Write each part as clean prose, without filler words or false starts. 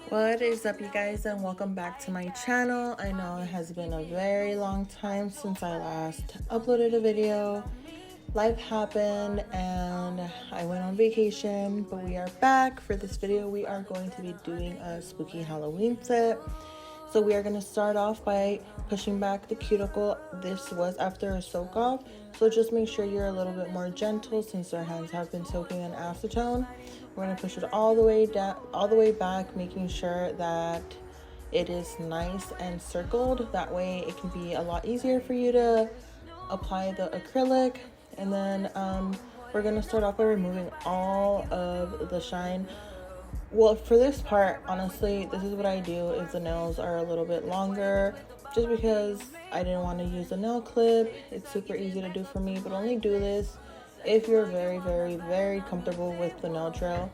What is up, you guys, and welcome back to my channel. I know it has been a very long time since I last uploaded a video. Life happened and I went on vacation, but we are back. For this video, we are going to be doing a spooky Halloween tip. So we are going to start off by pushing back the cuticle. This was after a soak off, so just make sure you're a little bit more gentle since our hands have been soaking in acetone. We're going to push it all the way down, all the way back, making sure that it is nice and circled. That way it can be a lot easier for you to apply the acrylic. And then we're going to start off by removing all of the shine. Well, for this part, honestly, this is what I do if the nails are a little bit longer, just because I didn't want to use a nail clip. It's super easy to do for me, but only do this if you're very comfortable with the nail drill.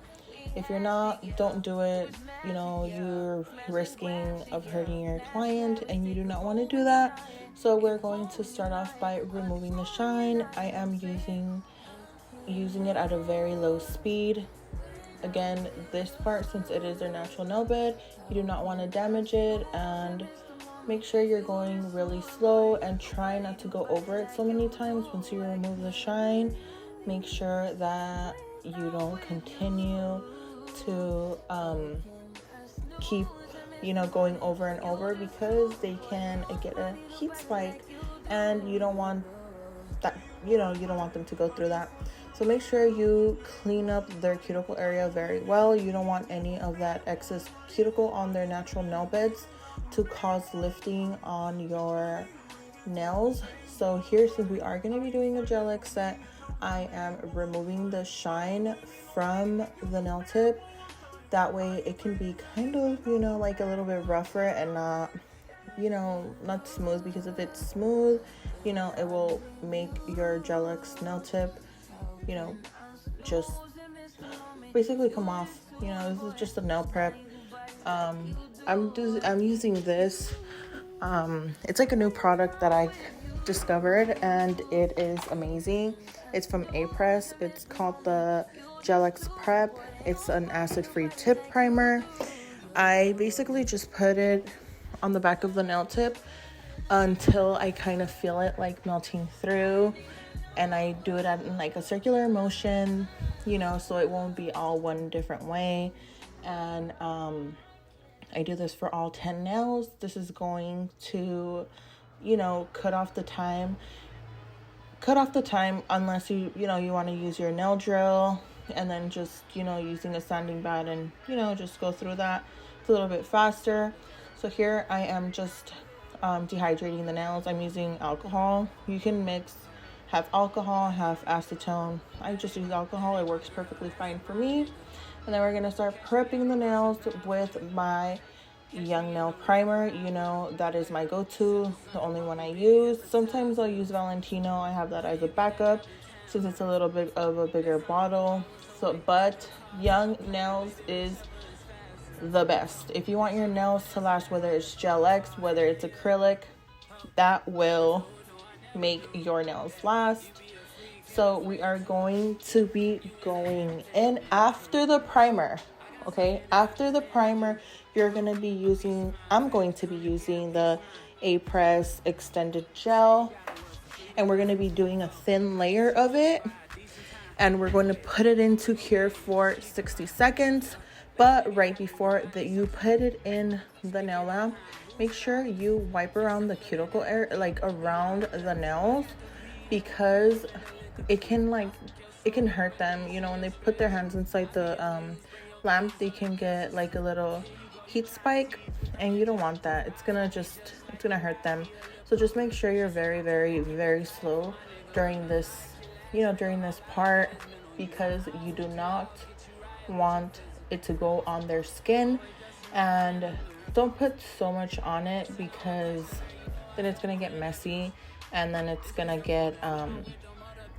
If you're not, don't do it. You know, you're risking of hurting your client and you do not want to do that. So we're going to start off by removing the shine. I am using it at a very low speed. Again, this part, since it is their natural nail bed, you do not want to damage it, and make sure you're going really slow and try not to go over it so many times. Once you remove the shine, make sure that you don't continue to keep going over and over, because they can get a heat spike and you don't want that. You don't want them to go through that. So make sure you clean up their cuticle area very well. You don't want any of that excess cuticle on their natural nail beds to cause lifting on your nails. So here, since we are going to be doing a Gelixir set, I am removing the shine from the nail tip. That way it can be kind of, like a little bit rougher and not smooth, because if it's smooth, it will make your Gelixir nail tip, just basically come off. This is just a nail prep. I'm using this. It's like a new product that I discovered, and it is amazing. It's from Apres. It's called the Gelixir Prep. It's an acid-free tip primer. I basically just put it on the back of the nail tip until I kind of feel it like melting through, and I do it in like a circular motion, so it won't be all one different way. And I do this for all 10 nails. This is going to cut off the time unless you want to use your nail drill, and then just using a sanding pad and just go through that. It's a little bit faster. So here I am just dehydrating the nails. I'm using alcohol. You can mix half alcohol, half acetone. I just use alcohol. It works perfectly fine for me. And then we're going to start prepping the nails with my Young Nail primer. That is my go-to, the only one I use. Sometimes I'll use Valentino. I have that as a backup since it's a little bit of a bigger bottle. But Young Nails is the best. If you want your nails to last, whether it's Gel X, whether it's acrylic, that will make your nails last. So we are going to be going in after the primer. Okay, after the primer, I'm going to be using the Apres Extended Gel, and we're going to be doing a thin layer of it, and we're going to put it into cure for 60 seconds. But right before that you put it in the nail lamp, make sure you wipe around the cuticle area, like around the nails, because it can hurt them. When they put their hands inside the lamp, they can get like a little heat spike, and you don't want that. It's gonna hurt them. So just make sure you're very slow during this part, because you do not want it to go on their skin. And don't put so much on it, because then it's gonna get messy, and then it's gonna get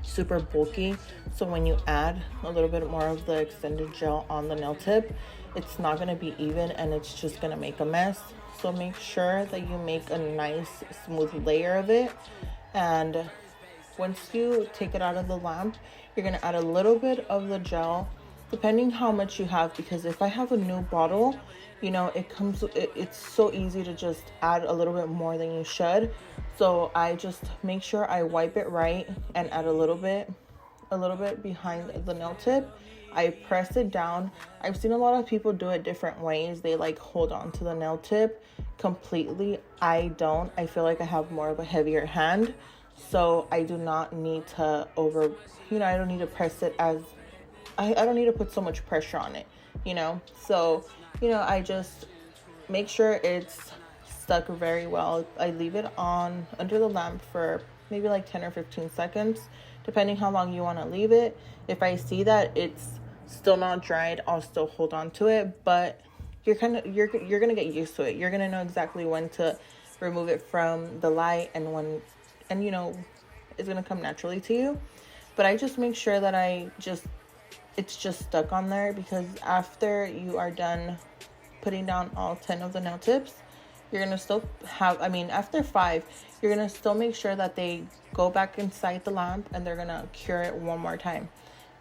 super bulky. So when you add a little bit more of the extended gel on the nail tip, it's not gonna be even, and it's just gonna make a mess. So make sure that you make a nice smooth layer of it. And once you take it out of the lamp, you're gonna add a little bit of the gel depending how much you have, because if I have a new bottle, you know, it's so easy to just add a little bit more than you should. So I just make sure I wipe it right and add a little bit behind the nail tip. I press it down. I've seen a lot of people do it different ways. They like hold on to the nail tip completely. I don't. I feel like I have more of a heavier hand, so I do not need to I don't need to press it as I don't need to put so much pressure on it, you know. So, you know, I just make sure it's stuck very well. I leave it on under the lamp for maybe like 10 or 15 seconds, depending how long you want to leave it. If I see that it's still not dried, I'll still hold on to it, but you're gonna get used to it. You're gonna know exactly when to remove it from the light and you know, it's gonna come naturally to you. But I just make sure that it's just stuck on there, because after you are done putting down all 10 of the nail tips, you're gonna still have, after 5, you're gonna still make sure that they go back inside the lamp, and they're gonna cure it one more time,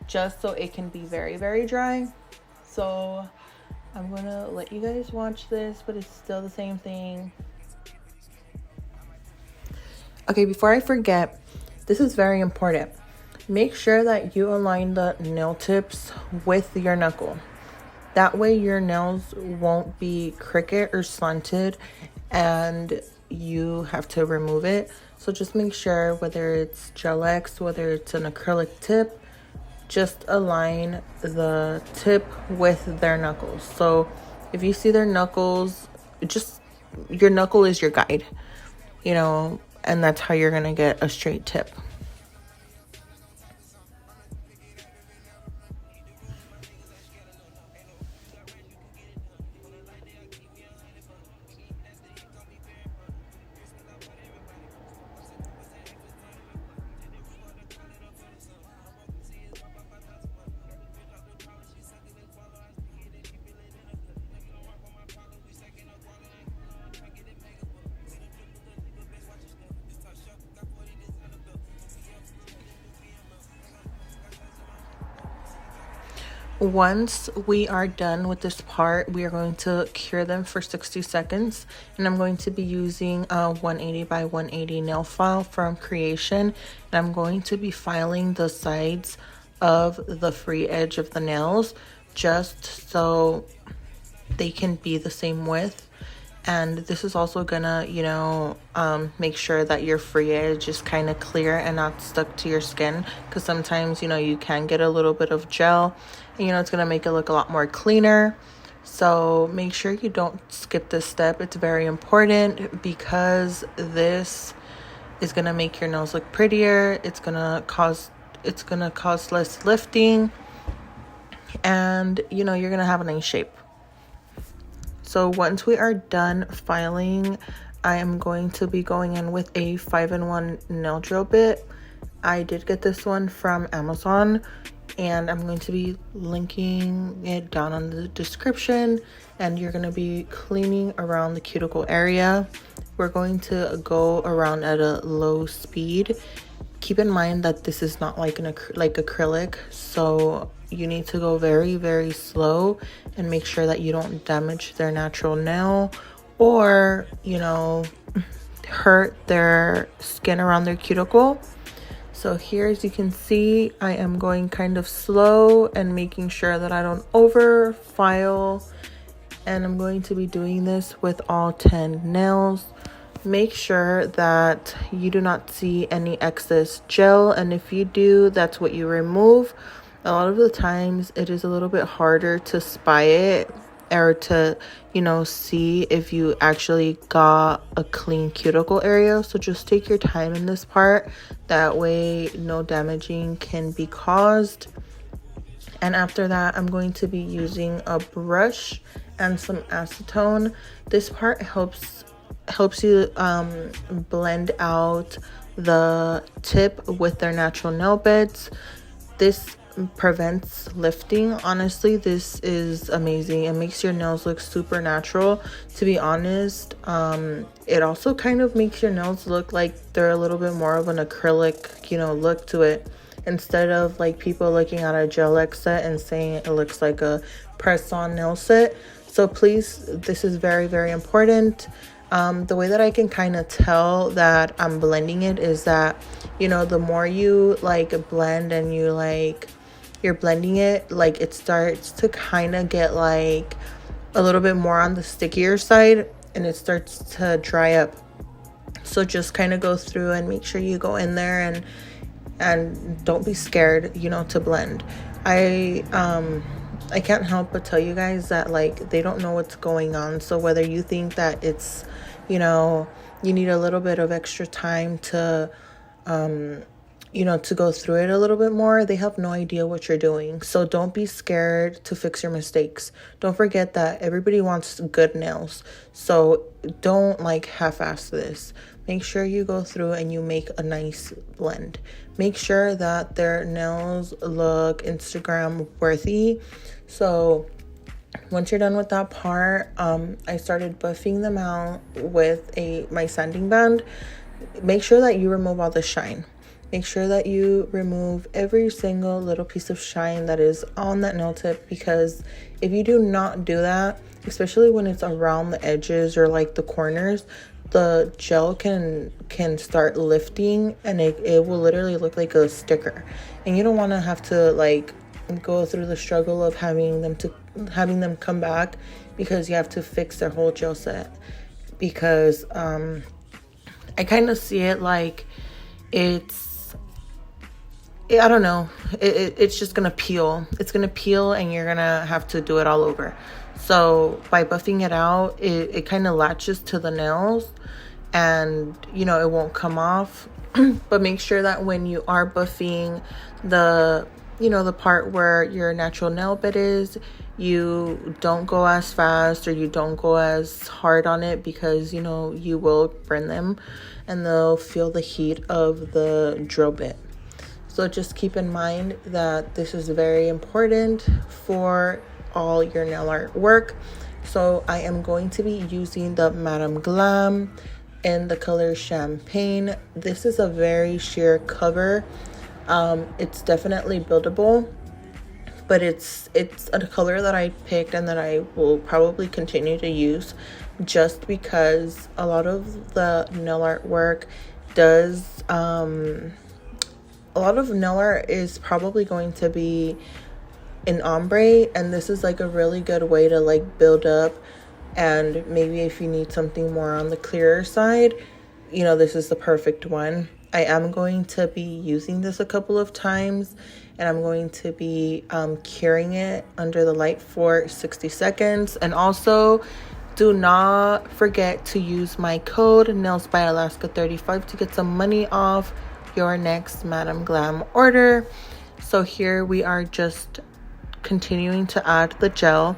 just so it can be very, very dry. So I'm gonna let you guys watch this, but it's still the same thing. Okay, before I forget, this is very important. Make sure that you align the nail tips with your knuckle. That way your nails won't be crooked or slanted and you have to remove it. So just make sure, whether it's Gelix, whether it's an acrylic tip, just align the tip with their knuckles. So if you see their knuckles, your knuckle is your guide, you know, and that's how you're gonna get a straight tip. Once we are done with this part, we are going to cure them for 60 seconds. And I'm going to be using a 180 by 180 nail file from Creation. And I'm going to be filing the sides of the free edge of the nails, just so they can be the same width. And this is also gonna, you know, make sure that your free edge is kind of clear and not stuck to your skin, because sometimes, you know, you can get a little bit of gel, and, you know, it's gonna make it look a lot more cleaner. So make sure you don't skip this step. It's very important, because this is gonna make your nails look prettier. It's gonna cause less lifting, and, you know, you're gonna have a nice shape. So once we are done filing, I am going to be going in with a 5-in-1 nail drill bit. I did get this one from Amazon, and I'm going to be linking it down on the description. And you're going to be cleaning around the cuticle area. We're going to go around at a low speed. Keep in mind that this is not like acrylic, so you need to go very, very slow and make sure that you don't damage their natural nail, or, you know, hurt their skin around their cuticle. So here, as you can see, I am going kind of slow and making sure that I don't over file, and I'm going to be doing this with all 10 nails. Make sure that you do not see any excess gel, and if you do, that's what you remove. A lot of the times it is a little bit harder to spy it, or to, you know, see if you actually got a clean cuticle area. So just take your time in this part. That way no damaging can be caused. And after that, I'm going to be using a brush and some acetone. This part helps you blend out the tip with their natural nail beds. This prevents lifting. Honestly, this is amazing. It makes your nails look super natural, to be honest. It also kind of makes your nails look like they're a little bit more of an acrylic, you know, look to it. instead of like people looking at a Gelixir set and saying it looks like a press-on nail set. So please, this is very, very important. The way that I can kind of tell that I'm blending it is that, you know, the more you like blend and you're blending it, like it starts to kind of get like a little bit more on the stickier side, and it starts to dry up. So just kind of go through and make sure you go in there and don't be scared, you know, to blend. I can't help but tell you guys that like they don't know what's going on. So whether you think that it's, you know, you need a little bit of extra time to you know, to go through it a little bit more, they have no idea what you're doing. So don't be scared to fix your mistakes. Don't forget that everybody wants good nails. So don't like half-ass this. Make sure you go through and you make a nice blend. Make sure that their nails look Instagram worthy. So once you're done with that part, I started buffing them out with my sanding band. Make sure that you remove all the shine. Make sure that you remove every single little piece of shine that is on that nail tip, because if you do not do that, especially when it's around the edges or like the corners, the gel can start lifting and it will literally look like a sticker. And you don't want to have to like go through the struggle of having them come back because you have to fix their whole gel set. Because I kind of see it like I don't know, it's just gonna peel. It's gonna peel and you're gonna have to do it all over. So by buffing it out, it kind of latches to the nails and, you know, it won't come off. But make sure that when you are buffing the, you know, the part where your natural nail bed is, you don't go as fast or you don't go as hard on it, because, you know, you will burn them and they'll feel the heat of the drill bit. So just keep in mind that this is very important for all your nail art work. So I am going to be using the Madame Glam in the color Champagne. This is a very sheer cover. It's definitely buildable, but it's a color that I picked and that I will probably continue to use, just because a lot of the nail art work does a lot of nail art is probably going to be in ombre, and this is like a really good way to like build up. And maybe if you need something more on the clearer side, you know, this is the perfect one. I am going to be using this a couple of times, and I'm going to be curing it under the light for 60 seconds. And also, do not forget to use my code Nailsbyalaska35 to get some money off your next Madame Glam order. So here we are just continuing to add the gel.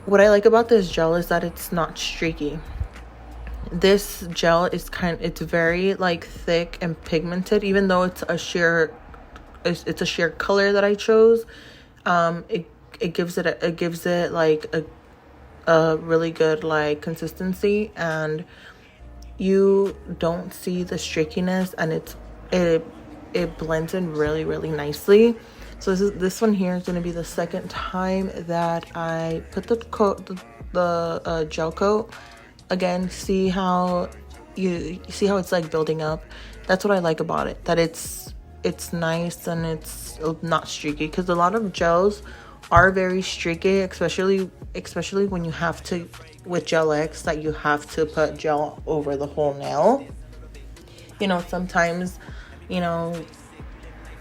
What I like about this gel is that it's not streaky. This gel is it's very like thick and pigmented, even though it's a sheer color that I chose. It gives it like a really good like consistency, and you don't see the streakiness, and it blends in really, really nicely. So this one here is going to be the second time that I put the gel coat. Again, see how it's like building up. That's what I like about it, that it's nice and it's not streaky, because a lot of gels are very streaky, especially when you have to, with Gel X, that you have to put gel over the whole nail. You know, sometimes, you know,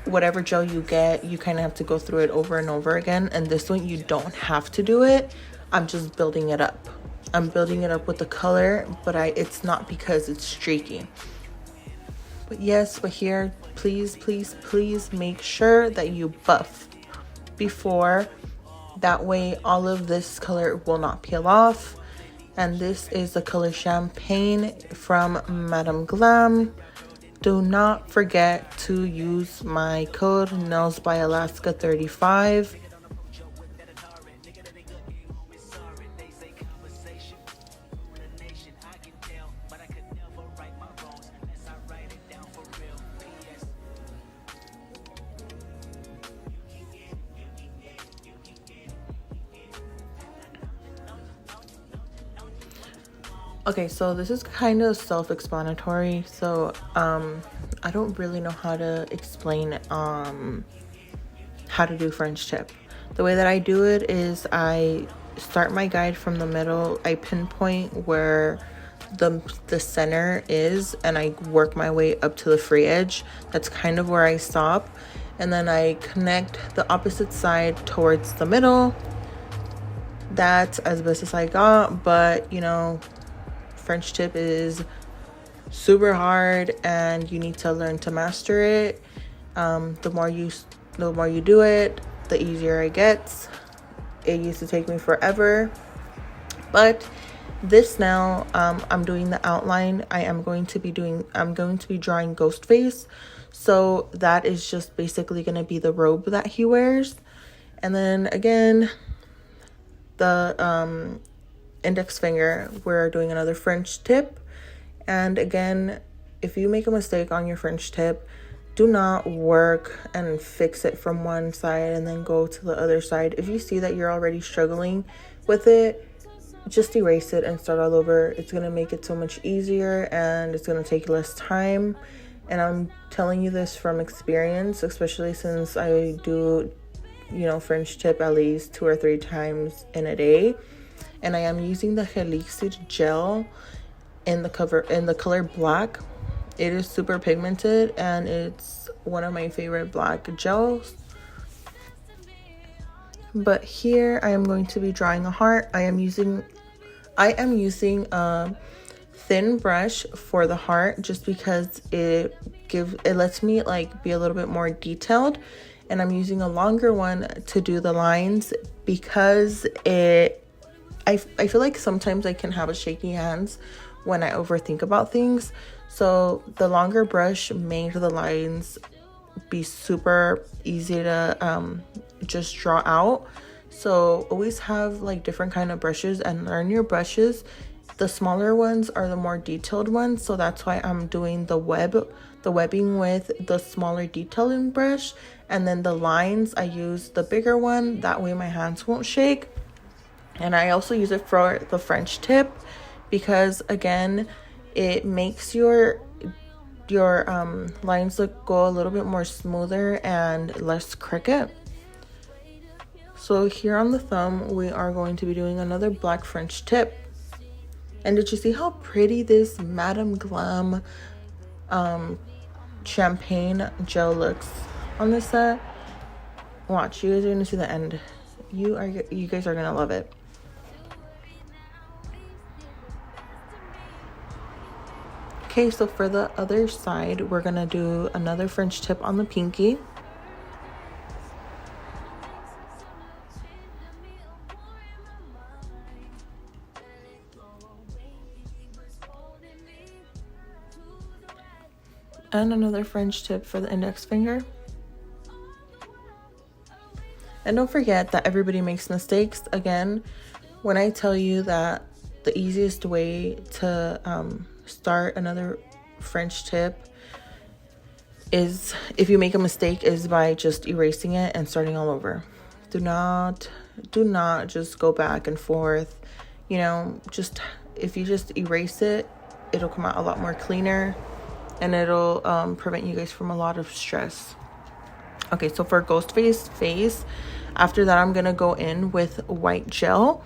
whatever gel you get, you kind of have to go through it over and over again. And this one, you don't have to do it. I'm just building it up. I'm building it up with the color, but it's not because it's streaky. But yes, but here, please make sure that you buff before. That way all of this color will not peel off. And this is the color Champagne from Madame Glam. Do not forget to use my code Nailsbyalaska35. Okay, so this is kind of self-explanatory, so I don't really know how to explain how to do French tip. The way that I do it is I start my guide from the middle. I pinpoint where the center is, and I work my way up to the free edge. That's kind of where I stop, and then I connect the opposite side towards the middle. That's as best as I got, but you know, French tip is super hard and you need to learn to master it. The more you do it, the easier it gets. It used to take me forever, but this now I'm doing the outline. I'm going to be drawing ghost face, so that is just basically going to be the robe that he wears. And then again, the index finger, we're doing another French tip. And again, if you make a mistake on your French tip, do not work and fix it from one side and then go to the other side. If you see that you're already struggling with it, just erase it and start all over. It's going to make it so much easier and it's going to take less time. And I'm telling you this from experience, especially since I do, you know, French tip at least 2 or 3 times in a day. And I am using the Gelixir Gel in the color black. It is super pigmented and it's one of my favorite black gels. But here I am going to be drawing a heart. I am using a thin brush for the heart just because it lets me like be a little bit more detailed, and I'm using a longer one to do the lines because I feel like sometimes I can have a shaky hands when I overthink about things. So the longer brush made the lines be super easy to just draw out. So always have like different kind of brushes and learn your brushes. The smaller ones are the more detailed ones, so that's why I'm doing the webbing with the smaller detailing brush, and then the lines I use the bigger one, that way my hands won't shake. And I also use it for the French tip because again, it makes your lines go a little bit more smoother and less crooked. So here on the thumb, we are going to be doing another black French tip. And did you see how pretty this Madame Glam champagne gel looks on this set? Watch, you guys are gonna see the end. You guys are gonna love it. Okay, so for the other side, we're gonna do another French tip on the pinky. And another French tip for the index finger. And don't forget that everybody makes mistakes. Again, when I tell you that the easiest way to start another French tip is, if you make a mistake, is by just erasing it and starting all over. Do not just go back and forth. You know, if you just erase it, it'll come out a lot more cleaner and it'll prevent you guys from a lot of stress. Okay, so for ghost face, after that I'm gonna go in with white gel.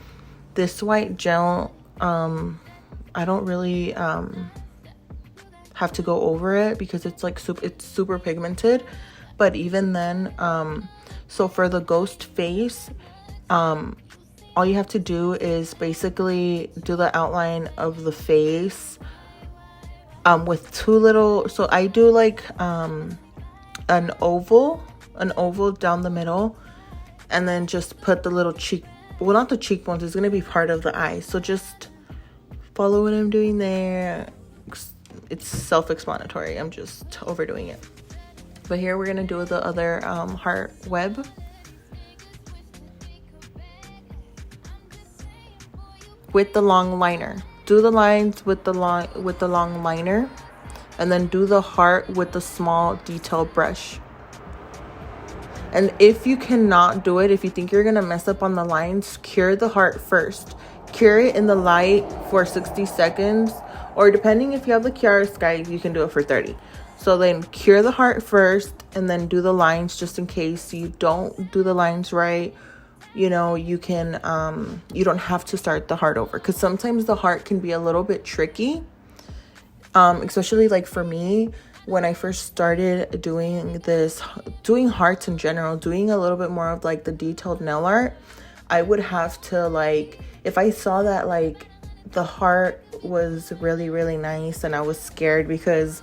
This white gel, I don't really have to go over it because it's like it's super pigmented. But even then, so for the ghost face, all you have to do is basically do the outline of the face with 2 little, so I do like an oval down the middle, and then just put the little well, not the cheekbones, it's gonna be part of the eye, so just follow what I'm doing there. It's self-explanatory, I'm just overdoing it. But here we're gonna do the other heart web. With the long liner. Do the lines with the long liner, and then do the heart with the small detail brush. And if you cannot do it, if you think you're gonna mess up on the lines, cure the heart first. cure it in the light for 60 seconds, or depending if you have the Chiaroscuro, you can do it for 30. So then cure the heart first and then do the lines, just in case you don't do the lines right. You know, you can you don't have to start the heart over, because sometimes the heart can be a little bit tricky, especially like for me when I first started doing hearts in general, doing a little bit more of like the detailed nail art. I would have to, like, if I saw that like the heart was really, really nice and I was scared because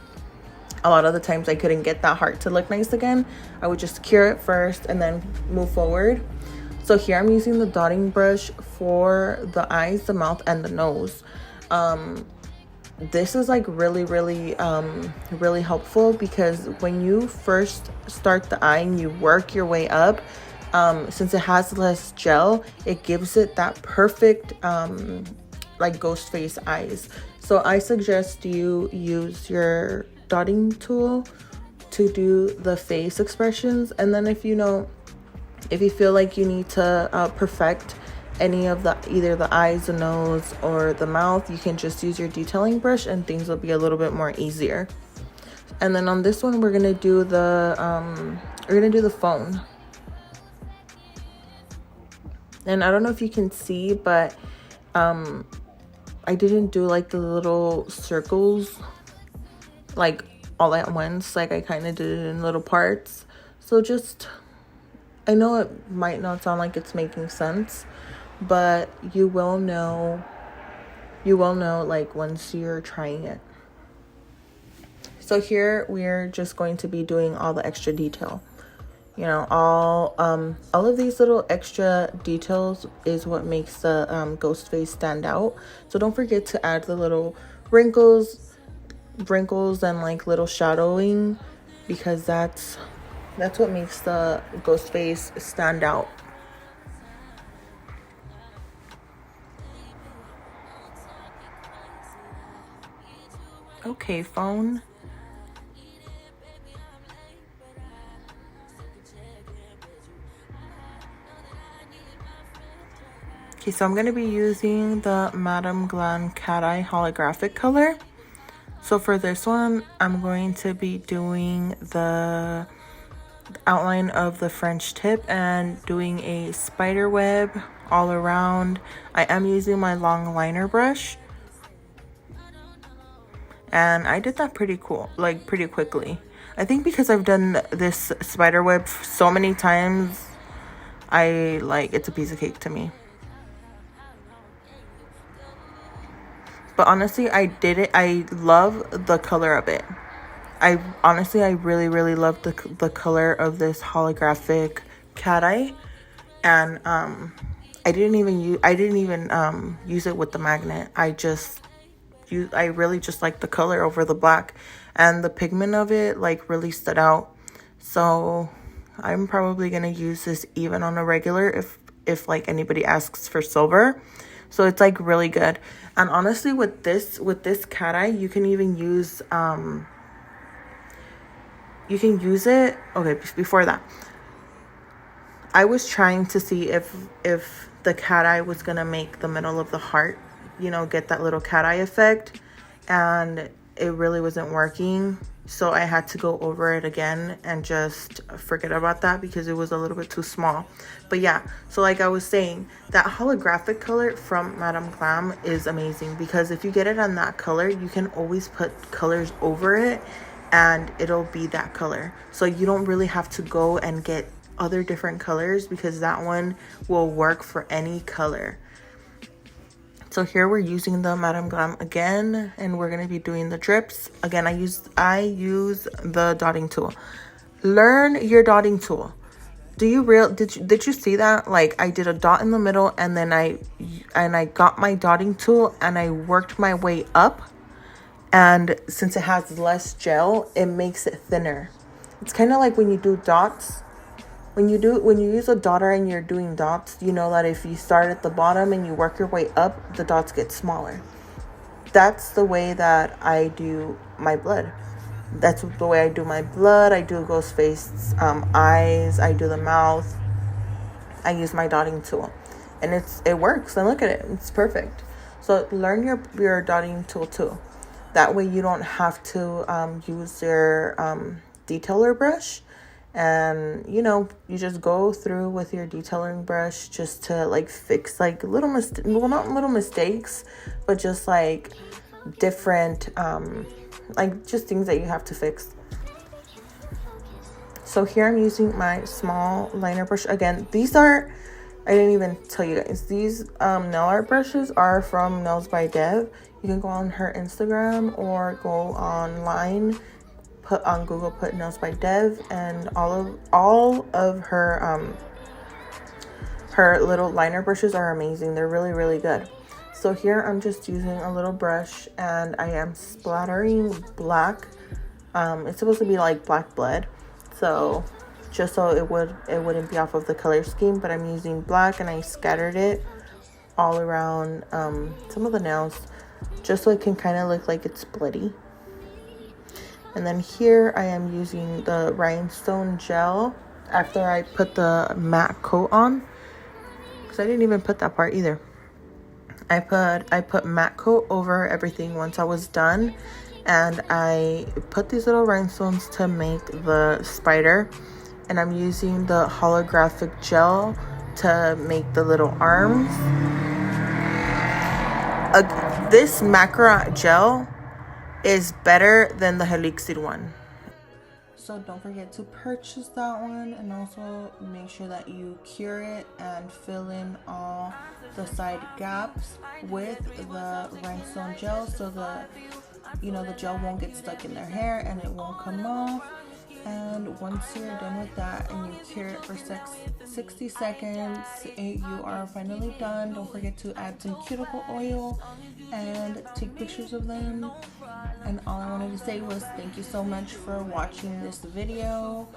a lot of the times I couldn't get that heart to look nice again, I would just cure it first and then move forward. So here I'm using the dotting brush for the eyes, the mouth, and the nose. This is like really, really, really helpful, because when you first start the eye and you work your way up, since it has less gel, it gives it that perfect, like ghost face eyes. So I suggest you use your dotting tool to do the face expressions, and then if you feel like you need to perfect any of either the eyes, the nose, or the mouth, you can just use your detailing brush and things will be a little bit more easier. And then on this one, we're gonna do the phone. And I don't know if you can see, but I didn't do like the little circles like all at once. Like I kind of did it in little parts. So I know it might not sound like it's making sense, but you will know like once you're trying it. So here we're just going to be doing all the extra detail. You know, all of these little extra details is what makes the ghost face stand out. So don't forget to add the little wrinkles and like little shadowing, because that's what makes the ghost face stand out. Okay, phone. Okay, so I'm going to be using the Madame Glam Cat Eye holographic color. So for this one, I'm going to be doing the outline of the French tip and doing a spider web all around. I am using my long liner brush. And I did that pretty quickly. I think because I've done this spider web so many times, it's a piece of cake to me. But honestly, I did it. I love the color of it. I really, really love the color of this holographic cat eye. And I didn't even use it with the magnet. I really just like the color over the black, and the pigment of it like really stood out. So I'm probably gonna use this even on a regular if like anybody asks for silver. So it's like really good. And honestly, with this cat eye, you can even use it. Okay, before that, I was trying to see if the cat eye was gonna make the middle of the heart, get that little cat eye effect, and it really wasn't working. So I had to go over it again and just forget about that because it was a little bit too small. But yeah, so like I was saying, that holographic color from Madame Glam is amazing, because if you get it on that color, you can always put colors over it and it'll be that color. So you don't really have to go and get other different colors, because that one will work for any color. So here we're using the Madame Glam again, and we're gonna be doing the drips. Again, I use the dotting tool. Learn your dotting tool. Did you see that? Like I did a dot in the middle, and then I got my dotting tool and I worked my way up. And since it has less gel, it makes it thinner. It's kind of like when you do dots. When you use a dotter and you're doing dots, you know that if you start at the bottom and you work your way up, the dots get smaller. That's the way that I do my blood. That's the way I do my blood. I do ghost face eyes. I do the mouth. I use my dotting tool. and it works. And look at it, it's perfect. So learn your dotting tool too. That way you don't have to use your detailer brush, and you know, you just go through with your detailing brush just to like fix like little not little mistakes, but just like different like just things that you have to fix. So here I'm using my small liner brush. Again, these are, I didn't even tell you guys, these nail art brushes are from Nailzbydev. You can go on her Instagram or go online, put on Google, put Nailzbydev, and all of her little liner brushes are amazing. They're really, really good. So here I'm just using a little brush and I am splattering black. It's supposed to be like black blood, so just so it wouldn't be off of the color scheme, but I'm using black and I scattered it all around some of the nails just so it can kind of look like it's splitty. And then here I am using the rhinestone gel after I put the matte coat on, because I didn't even put that part either. I put matte coat over everything once I was done, and I put these little rhinestones to make the spider, and I'm using the holographic gel to make the little arms. This Makarrt gel is better than the Gelixir one. So don't forget to purchase that one, and also make sure that you cure it and fill in all the side gaps with the rhinestone gel, so the gel won't get stuck in their hair and it won't come off. And once you're done with that and you cure it for 60 seconds, you are finally done. Don't forget to add some cuticle oil and take pictures of them. And all I wanted to say was thank you so much for watching this video.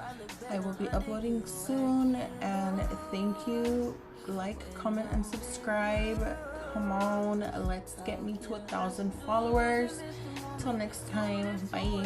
I will be uploading soon, and thank you. Like, comment, and subscribe. Come on, let's get me to 1,000 followers. Till next time, bye.